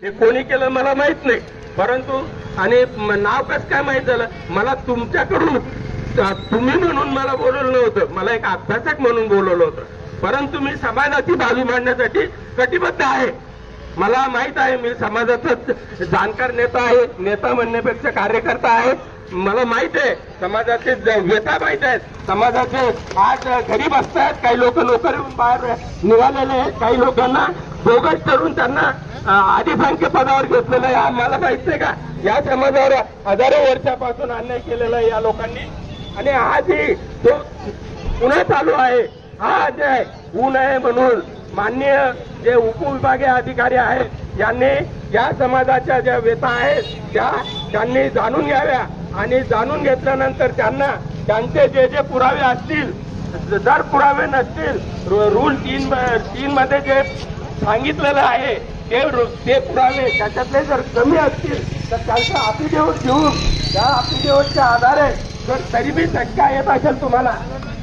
हे कोणी केलं मला माहित नाही, परंतु आणि नाव कसं काय माहित झालं मला तुमच्याकडून, तुम्ही म्हणून मला बोलवलं नव्हतं, मला एक अभ्यासक म्हणून बोलवलं होतं, परंतु मी समाजाची बाजू मांडण्यासाठी कटिबद्ध आहे. मला माहित आहे मी समाजाचा जाणकार नेता आहे, नेता म्हणण्यापेक्षा कार्यकर्ता आहे. मला माहित आहे समाजाचे व्यथा माहित आहेत, समाजाचे आज घरी बसतायत, काही लोक नोकरीहून बाहेर निघालेले आहेत, काही लोकांना बोगस करून त्यांना अधिसंख्य पदावर घेतलेलं आहे. आम्हाला माहित नाही का या समाजावर हजारो वर्षापासून अन्याय केलेला आहे या लोकांनी, आणि आजही तो पुन्हा चालू आहे. हा जे ऊन आहे म्हणून माननीय जे उपविभागीय अधिकारी आहेत यांनी या समाजाच्या ज्या व्यथा आहेत त्यांनी जाणून घ्याव्या, आणि जाणून घेतल्यानंतर त्यांना त्यांचे जे जे पुरावे असतील, जर पुरावे नसतील, रूल 3 मध्ये जे सांगितलेलं आहे ते पुरावे त्याच्यातले जर कमी असतील तर त्यांचा अफिडेव्हिट घेऊन त्या अफिडेव्हिटच्या आधारे जर तरी बी शंका येत असेल तुम्हाला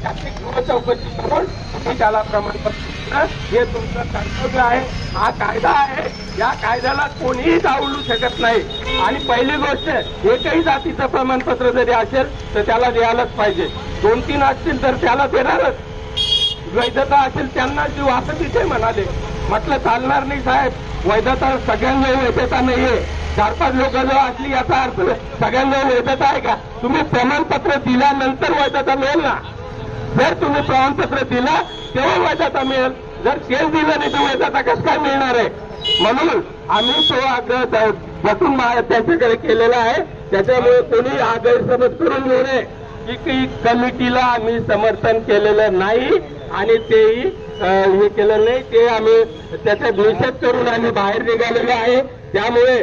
त्याची चौकशी करून तुम्ही त्याला प्रमाणपत्र, हे तुमचं कर्तव्य आहे. हा कायदा आहे, या कायद्याला कोणीही डावलू शकत नाही. आणि पहिली गोष्ट, एकही जातीचं प्रमाणपत्र जरी असेल तर त्याला द्यायलाच पाहिजे. 2-3 असतील तर त्याला देणारच. वैधता असेल त्यांना जी वापस इथे म्हणाले, म्हटलं चालणार नाही साहेब, वैधता सगळ्यांना वैधता नाहीये. 4-5 लोक जर असली याचा अर्थ सगळ्यांना वैधता आहे का? तुम्ही प्रमाणपत्र दिल्यानंतर वैधता मिळेल ना. जर तुम्ही प्रमाणपत्र दिलं तेव्हा वैधता मिळेल, जर तेच दिलं नाही तर वैधता कसं काय मिळणार आहे? म्हणून आम्ही तो आग्रह बसून त्यांच्याकडे केलेला आहे. त्याच्यामुळे कोणी हा गैरसमज करून घेऊ नये की कमिटीला आम्ही समर्थन केलेलं नाही आणि तेही हे केलं नाही, ते आम्ही त्याचा निषेध करून आम्ही बाहेर निघालेलो आहे. त्यामुळे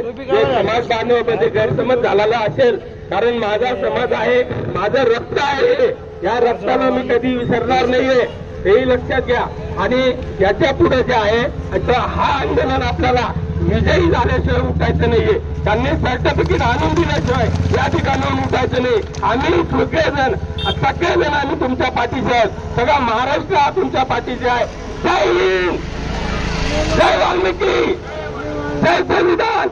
समाज बांधवामध्ये गैरसमज झालेला असेल, कारण माझा समाज आहे, माझं रक्त आहे, या रक्ताला मी कधी विसरणार नाहीये, हेही लक्षात घ्या. आणि याच्या पुढे जे आहे तर हा आंदोलन आपल्याला विजयी झाल्याशिवाय उठायचं नाहीये. त्यांनी सर्टिफिकेट आणून दिल्याशिवाय या ठिकाणाहून उठायचं नाही. आम्ही सगळेजण आम्ही तुमच्या पाठीचे आहोत, सगळा महाराष्ट्र हा तुमच्या पाठीचे आहे. जय हिंद, जय वाल्मिकी, जय संविधान.